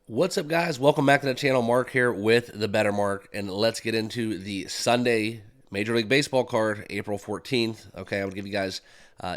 What's up, guys? Welcome back to the channel. Mark here with the Better Mark, and let's get into the Sunday Major League Baseball card, April 14th. Okay, I will give you guys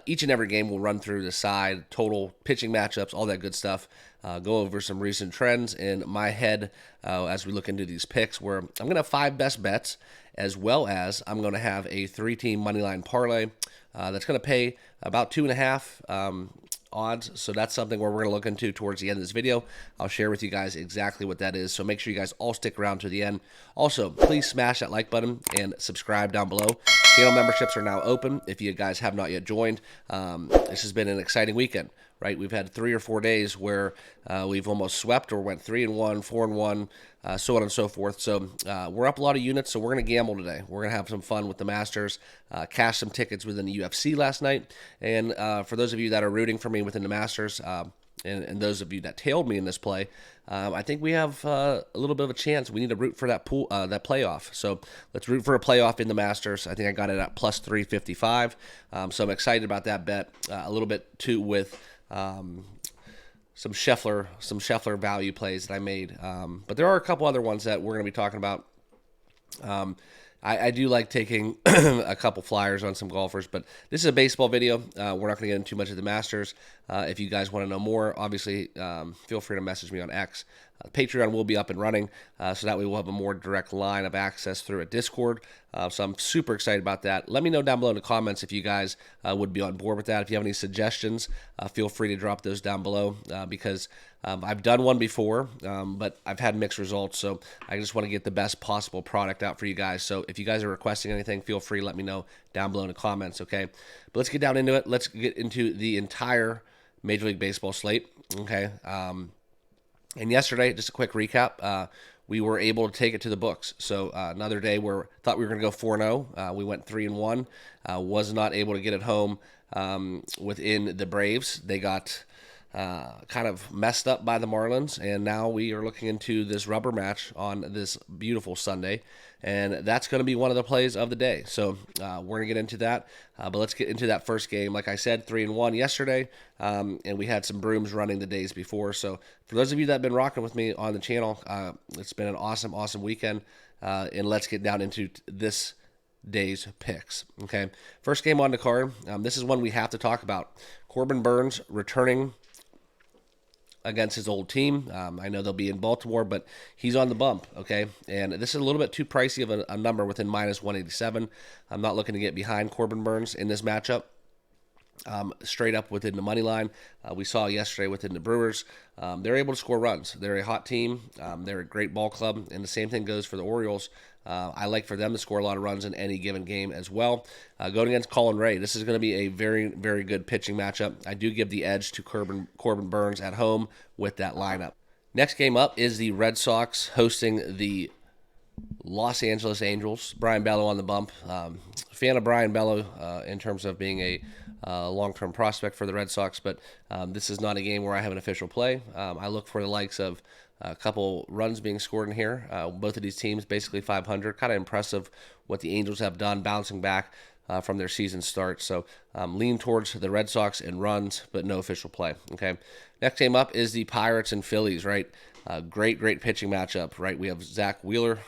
each and every game. We'll run through the side, total, pitching matchups, all that good stuff. Go over some recent trends in my head as we look into these picks, where I'm going to have 5 best bets, as well as I'm going to have a 3-team moneyline parlay that's going to pay about 2.5 odds. So that's something where we're going to look into towards the end of this video. I'll share with you guys exactly what that is. So make sure you guys all stick around to the end. Also, please smash that like button and subscribe down below. Channel memberships are now open if you guys have not yet joined. This has been an exciting weekend, right? We've had 3 or 4 days where we've almost swept or went 3-1, 4-1, so on and so forth. So we're up a lot of units, so we're going to gamble today. We're going to have some fun with the Masters, cash some tickets within the UFC last night. And for those of you that are rooting for me within the Masters, and those of you that tailed me in this play, I think we have a little bit of a chance. We need to root for that that playoff. So let's root for a playoff in the Masters. I think I got it at plus 355. So I'm excited about that bet. A little bit too with some Scheffler value plays that I made. But there are a couple other ones that we're going to be talking about. I do like taking a couple flyers on some golfers, but this is a baseball video. We're not going to get into too much of the Masters. If you guys want to know more, obviously, feel free to message me on X. Patreon will be up and running, so that way we'll have a more direct line of access through a Discord. So I'm super excited about that. Let me know down below in the comments if you guys would be on board with that. If you have any suggestions, feel free to drop those down below because I've done one before, but I've had mixed results, so I just want to get the best possible product out for you guys. So if you guys are requesting anything, feel free to let me know down below in the comments, okay? But let's get down into it. Let's get into the entire Major League Baseball slate, okay? And yesterday, just a quick recap, we were able to take it to the books. So another day where thought we were going to go 4-0. We went 3-1. Was not able to get it home within the Braves. They got kind of messed up by the Marlins, and now we are looking into this rubber match on this beautiful Sunday, and that's going to be one of the plays of the day. So we're going to get into that, but let's get into that first game. Like I said, 3-1 yesterday, and we had some brooms running the days before. So for those of you that have been rocking with me on the channel, it's been an awesome weekend, and let's get down into this day's picks. Okay, first game on the card. This is one we have to talk about. Corbin Burnes returning against his old team. I know they'll be in Baltimore, but he's on the bump, okay? And this is a little bit too pricey of a number within minus 187. I'm not looking to get behind Corbin Burnes in this matchup. Straight up within the money line. We saw yesterday within the Brewers. They're able to score runs. They're a hot team. They're a great ball club, and the same thing goes for the Orioles. I like for them to score a lot of runs in any given game as well. Going against Colin Ray, this is going to be a very, very good pitching matchup. I do give the edge to Corbin Burnes at home with that lineup. Next game up is the Red Sox hosting the Los Angeles Angels. Brian Bello on the bump. Fan of Brian Bello in terms of being a long-term prospect for the Red Sox, but this is not a game where I have an official play. I look for the likes of a couple runs being scored in here. Both of these teams basically 500. Kind of impressive what the Angels have done, bouncing back from their season start. So lean towards the Red Sox in runs, but no official play. Okay. Next game up is the Pirates and Phillies, right? Great pitching matchup, right? We have Zach Wheeler.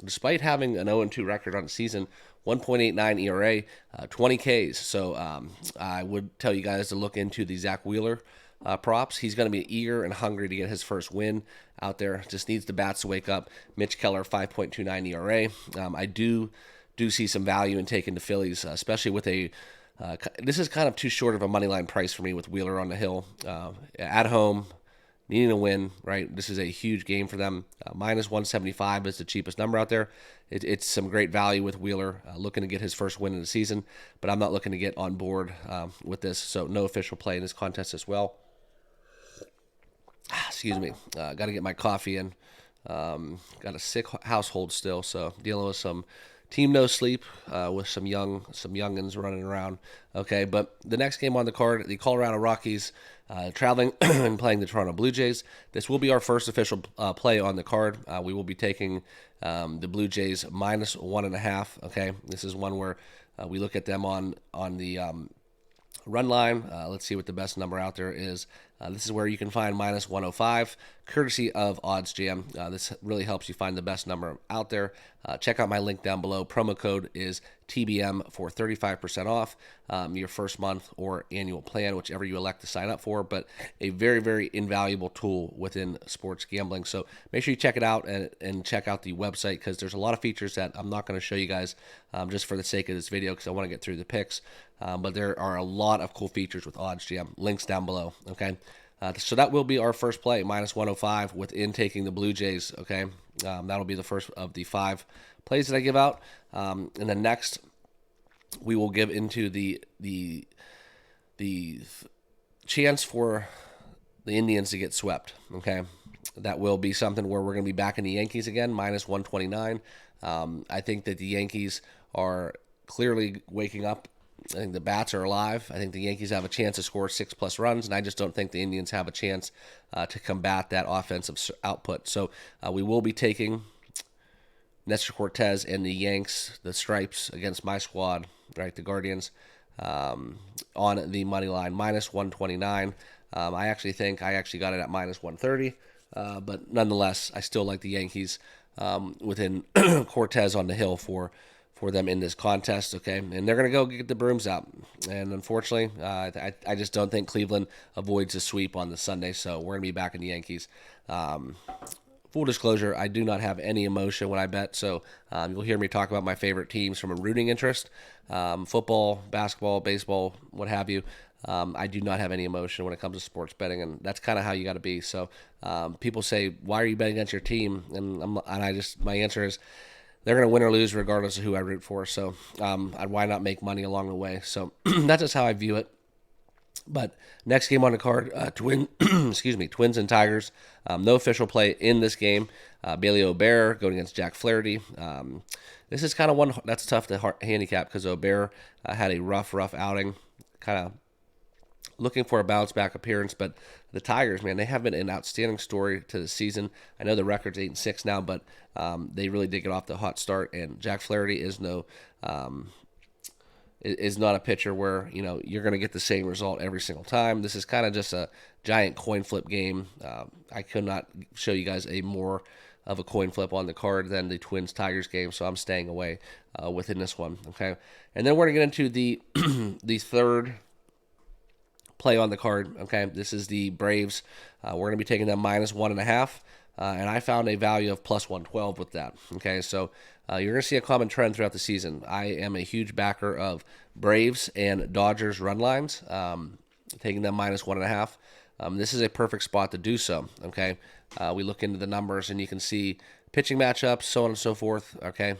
Despite having an 0-2 record on the season, 1.89 ERA, 20 Ks. So I would tell you guys to look into the Zach Wheeler props. He's going to be eager and hungry to get his first win out there. Just needs the bats to wake up. Mitch Keller, 5.29 ERA. I do see some value in taking the Phillies, especially with a this is kind of too short of a money line price for me with Wheeler on the hill. At home, needing a win, right? This is a huge game for them. Minus 175 is the cheapest number out there. It's some great value with Wheeler, looking to get his first win in the season, but I'm not looking to get on board with this, so no official play in this contest as well. Excuse me. Got to get my coffee in. Got a sick household still, so dealing with some team no sleep with some youngins running around. Okay, but the next game on the card, the Colorado Rockies traveling and playing the Toronto Blue Jays. This will be our first official play on the card. We will be taking the Blue Jays minus 1.5. Okay, this is one where we look at them on the run line. Let's see what the best number out there is. This is where you can find minus 105, courtesy of oddsjam. This really helps you find the best number out there. Check out my link down below. Promo code is TBM for 35% off your first month or annual plan, whichever you elect to sign up for. But a very, very invaluable tool within sports gambling. So make sure you check it out and check out the website, because there's a lot of features that I'm not going to show you guys just for the sake of this video, because I want to get through the picks. But there are a lot of cool features with oddsjam. Links down below. Okay. So that will be our first play, minus 105, within taking the Blue Jays. Okay, that'll be the first of the 5 plays that I give out. And then next, we will give into the chance for the Indians to get swept. Okay, that will be something where we're going to be back in the Yankees again, minus 129. I think that the Yankees are clearly waking up. I think the bats are alive. I think the Yankees have a chance to score 6+ runs, and I just don't think the Indians have a chance to combat that offensive output. So we will be taking Nestor Cortez and the Yanks, the Stripes, against my squad, right, the Guardians, on the money line, minus 129. I actually think I got it at minus 130, but nonetheless, I still like the Yankees within Cortez on the hill for them in this contest, okay? And they're going to go get the brooms out. And unfortunately, I just don't think Cleveland avoids a sweep on the Sunday, so we're going to be back in the Yankees. Full disclosure, I do not have any emotion when I bet, so you'll hear me talk about my favorite teams from a rooting interest, football, basketball, baseball, what have you. I do not have any emotion when it comes to sports betting, and that's kind of how you got to be. So people say, why are you betting against your team? And my answer is, they're going to win or lose regardless of who I root for. So why not make money along the way? So that's just how I view it. But next game on the card, Twins and Tigers. No official play in this game. Bailey O'Bear going against Jack Flaherty. This is kind of one that's tough to handicap, because O'Bear had a rough outing, kind of looking for a bounce back appearance. But the Tigers, man, they have been an outstanding story to the season. I know the record's 8-6 now, but they really did get off the hot start. And Jack Flaherty is not a pitcher where you're going to get the same result every single time. This is kind of just a giant coin flip game. I could not show you guys a more of a coin flip on the card than the Twins Tigers game, so I'm staying away within this one. Okay, and then we're going to get into the the third play on the card. Okay, this is the Braves. We're going to be taking them minus 1.5, and I found a value of plus 112 with that. Okay, so you're going to see a common trend throughout the season. I am a huge backer of Braves and Dodgers run lines, taking them minus 1.5. This is a perfect spot to do so. Okay, we look into the numbers and you can see pitching matchups, so on and so forth. Okay,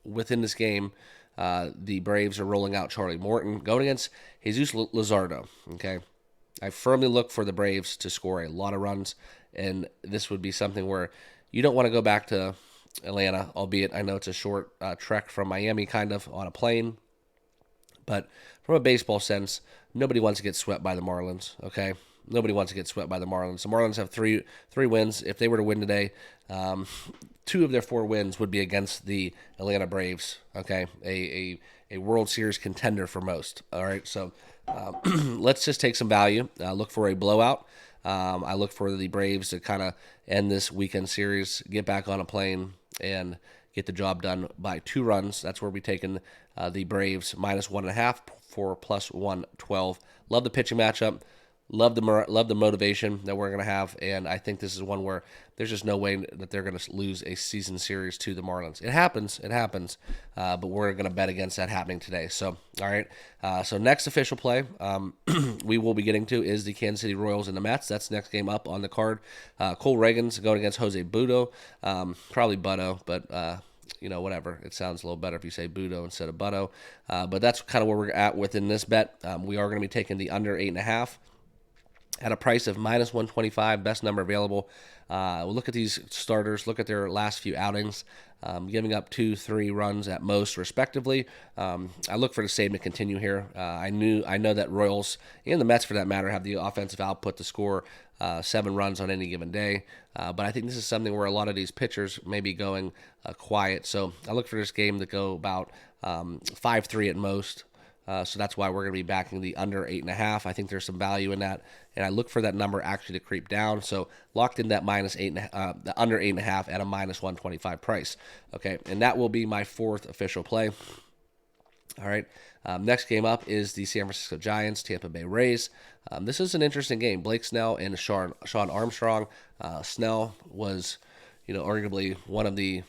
within this game, the Braves are rolling out Charlie Morton going against Jesus Luzardo. Okay, I firmly look for the Braves to score a lot of runs, and this would be something where you don't want to go back to Atlanta, albeit I know it's a short trek from Miami, kind of on a plane. But from a baseball sense, nobody wants to get swept by the Marlins. Okay, nobody wants to get swept by the Marlins. The Marlins have three wins. If they were to win today, 2 of their 4 wins would be against the Atlanta Braves. Okay, a World Series contender for most. All right, so let's just take some value. Look for a blowout. I look for the Braves to kind of end this weekend series, get back on a plane, and get the job done by 2 runs. That's where we're taking the Braves minus 1.5 for plus 112. Love the pitching matchup. Love the motivation that we're going to have, and I think this is one where there's just no way that they're going to lose a season series to the Marlins. It happens, but we're going to bet against that happening today. So, all right. So next official play we will be getting to is the Kansas City Royals and the Mets. That's the next game up on the card. Cole Reagan's going against Jose Butto, probably Butto, but whatever. It sounds a little better if you say Butto instead of Butto. But that's kind of where we're at within this bet. We are going to be taking the under 8.5. At a price of minus 125, best number available. We'll look at these starters, look at their last few outings, giving up 2-3 runs at most, respectively. I look for the same to continue here. I know that Royals and the Mets, for that matter, have the offensive output to score 7 runs on any given day. But I think this is something where a lot of these pitchers may be going quiet. So I look for this game to go about 5-3 at most. So that's why we're going to be backing the under 8.5. I think there's some value in that, and I look for that number actually to creep down. So locked in that the under 8.5 at a minus 125 price. Okay, and that will be my fourth official play. All right. Next game up is the San Francisco Giants, Tampa Bay Rays. This is an interesting game. Blake Snell and Sean Armstrong. Snell was, arguably one of the,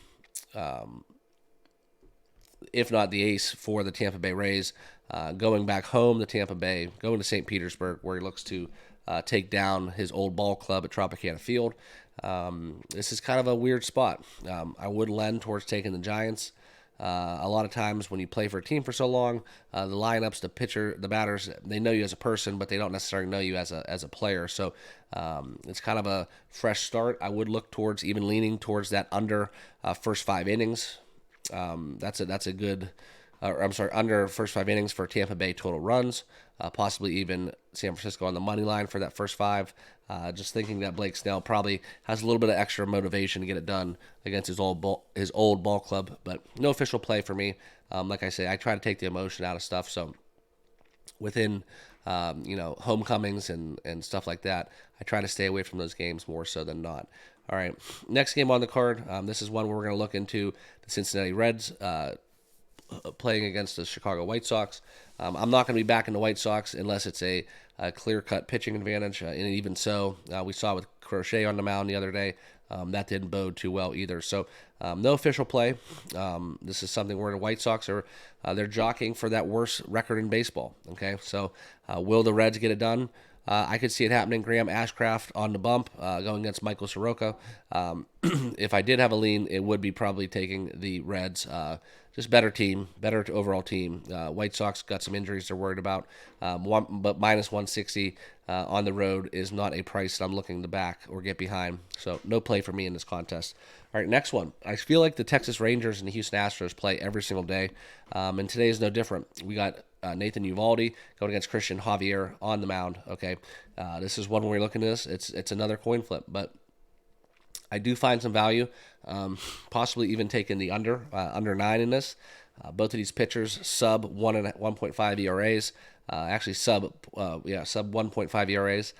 if not the ace for the Tampa Bay Rays. Going back home to Tampa Bay, going to St. Petersburg, where he looks to take down his old ball club at Tropicana Field. This is kind of a weird spot. I would lend towards taking the Giants. A lot of times when you play for a team for so long, the lineups, the pitcher, the batters, they know you as a person, but they don't necessarily know you as a player. So it's kind of a fresh start. I would look towards even leaning towards that under first 5 innings. That's a good. Under first 5 innings for Tampa Bay total runs, possibly even San Francisco on the money line for that first 5. Just thinking that Blake Snell probably has a little bit of extra motivation to get it done against his old ball club, but no official play for me. Like I say, I try to take the emotion out of stuff. So within homecomings and stuff like that, I try to stay away from those games more so than not. All right, next game on the card. This is one where we're going to look into the Cincinnati Reds. Playing against the Chicago White Sox. I'm not going to be backing the White Sox unless it's a clear-cut pitching advantage, and even so, we saw with Crochet on the mound the other day, that didn't bode too well either. So no official play. This is something where the White Sox are they're jockeying for that worst record in baseball. Okay, so will the Reds get it done? I could see it happening. Graham Ashcraft on the bump going against Michael Soroka. If I did have a lean, it would be probably taking the Reds. Just better team, better overall team. White Sox got some injuries they're worried about. But minus 160 on the road is not a price that I'm looking to back or get behind. So no play for me in this contest. All right, next one. I feel like the Texas Rangers and the Houston Astros play every single day, and today is no different. We got Nathan Eovaldi going against Christian Javier on the mound. Okay, this is one where we're looking at this. It's another coin flip, but I do find some value, possibly even taking the under 9 in this. Both of these pitchers sub 1.5 ERAs, actually sub 1.5 ERAs.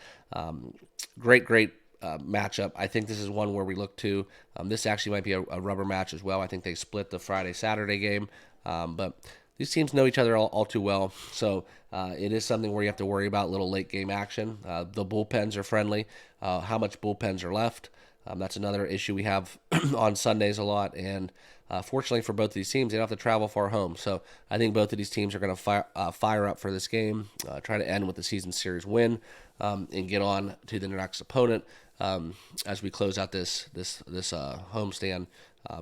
Great matchup. I think this is one where we look to. This actually might be a rubber match as well. I think they split the Friday-Saturday game, but these teams know each other all too well, so it is something where you have to worry about little late game action. The bullpens are friendly. How much bullpens are left? That's another issue we have on Sundays a lot, and fortunately for both of these teams, they don't have to travel far home. So I think both of these teams are going to fire up for this game, try to end with the season series win, and get on to the next opponent as we close out this homestand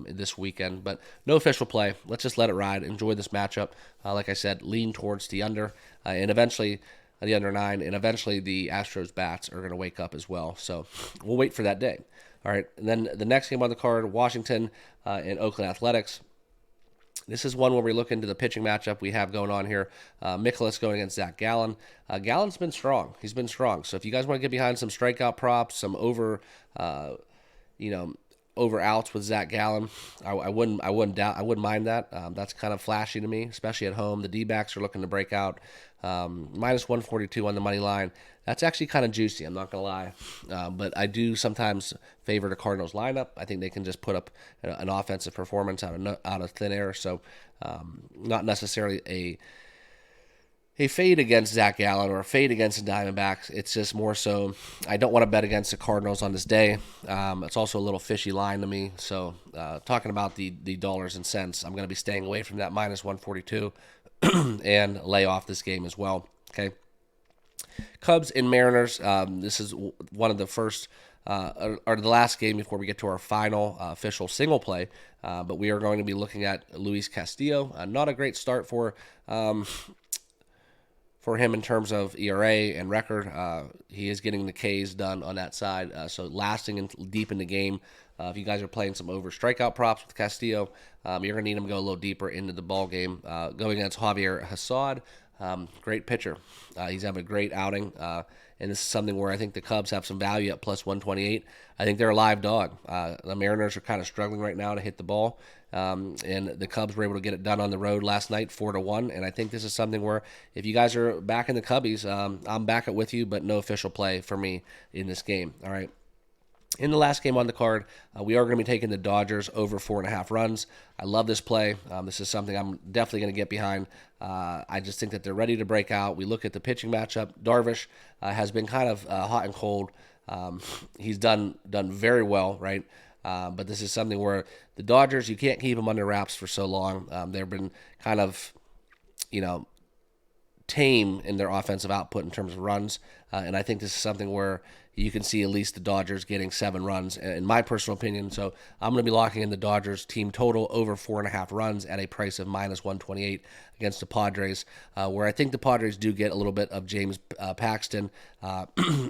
this weekend. But no official play. Let's just let it ride. Enjoy this matchup. Like I said, lean towards the under, and eventually the under 9, and eventually the Astros bats are going to wake up as well. So we'll wait for that day. All right, and then the next game on the card, Washington and Oakland Athletics. This is one where we look into the pitching matchup we have going on here. Mikolas going against Zach Gallen. Gallen's been strong. He's been strong. So if you guys want to get behind some strikeout props, some over outs with Zach Gallen, I wouldn't mind that. That's kind of flashy to me, especially at home. The D-backs are looking to break out. Minus 142 on the money line. That's actually kind of juicy, I'm not going to lie. But I do sometimes favor the Cardinals lineup. I think they can just put up an offensive performance out of thin air. So not necessarily a fade against Zach Gallen or a fade against the Diamondbacks. It's just more so I don't want to bet against the Cardinals on this day. It's also a little fishy line to me. So talking about the dollars and cents, I'm going to be staying away from that minus 142 and lay off this game as well. Okay. Cubs and Mariners. This is one of the first or the last game before we get to our final official single play. But we are going to be looking at Luis Castillo. Not a great start for him in terms of ERA and record. He is getting the Ks done on that side. So lasting and deep in the game. If you guys are playing some over strikeout props with Castillo, you're going to need him to go a little deeper into the ball game. Going against Javier Hassad. Great pitcher. He's having a great outing. And this is something where I think the Cubs have some value at plus 128. I think they're a live dog. The Mariners are kind of struggling right now to hit the ball. And the Cubs were able to get it done on the road last night, 4-1. And I think this is something where if you guys are back in the Cubbies, I'm back it with you, but no official play for me in this game. All right. In the last game on the card, we are going to be taking the Dodgers over 4.5 runs. I love this play. This is something I'm definitely going to get behind. I just think that they're ready to break out. We look at the pitching matchup. Darvish has been kind of hot and cold. He's done very well, right? But this is something where the Dodgers, you can't keep them under wraps for so long. They've been kind of, tame in their offensive output in terms of runs. And I think this is something where you can see at least the Dodgers getting 7 runs, in my personal opinion. So I'm going to be locking in the Dodgers team total over 4.5 runs at a price of minus 128 against the Padres, where I think the Padres do get a little bit of James Paxton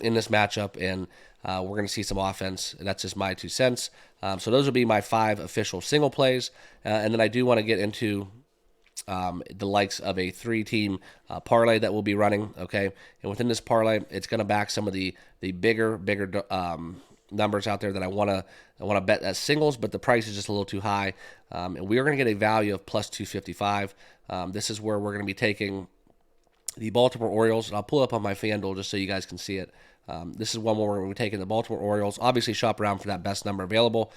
in this matchup, and we're going to see some offense. That's just my 2 cents. So those will be my 5 official single plays. And then I do want to get into the likes of a 3-team parlay that we'll be running, okay? And within this parlay, it's going to back some of the bigger numbers out there that I want to bet as singles, but the price is just a little too high. And we are going to get a value of plus 255. This is where we're going to be taking the Baltimore Orioles. And I'll pull it up on my FanDuel just so you guys can see it. This is one where we're going to be taking the Baltimore Orioles. Obviously, shop around for that best number available.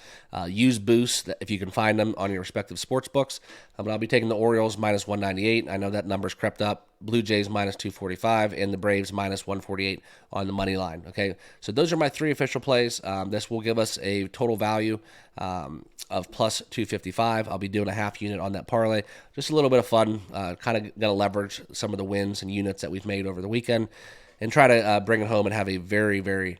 Use boosts if you can find them on your respective sports books. But I'll be taking the Orioles minus 198. I know that number's crept up. Blue Jays minus 245 and the Braves minus 148 on the money line. Okay, so those are my 3 official plays. This will give us a total value of plus 255. I'll be doing a half unit on that parlay. Just a little bit of fun. Kind of going to leverage some of the wins and units that we've made over the weekend, and try to bring it home and have a very, very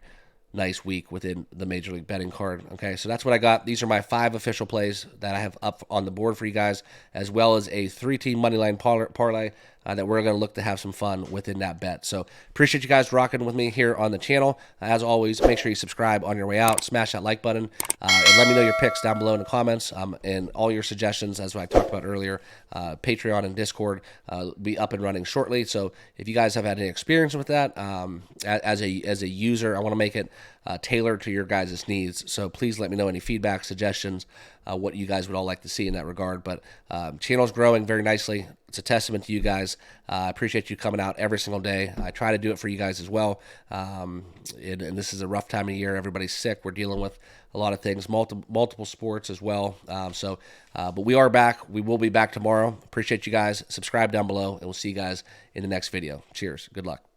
nice week within the Major League Betting card. Okay, so that's what I got. These are my 5 official plays that I have up on the board for you guys, as well as a 3-team moneyline parlay that we're going to look to have some fun within that bet. So appreciate you guys rocking with me here on the channel. As always, make sure you subscribe on your way out. Smash that like button, and let me know your picks down below in the comments, and all your suggestions, as I talked about earlier. Patreon and Discord will be up and running shortly. So if you guys have had any experience with that, as a user, I want to make it tailored to your guys' needs. So please let me know any feedback, suggestions, what you guys would all like to see in that regard. But channel's growing very nicely. It's a testament to you guys. I appreciate you coming out every single day. I try to do it for you guys as well. And this is a rough time of year. Everybody's sick. We're dealing with a lot of things, multiple sports as well. But we are back. We will be back tomorrow. Appreciate you guys. Subscribe down below, and we'll see you guys in the next video. Cheers. Good luck.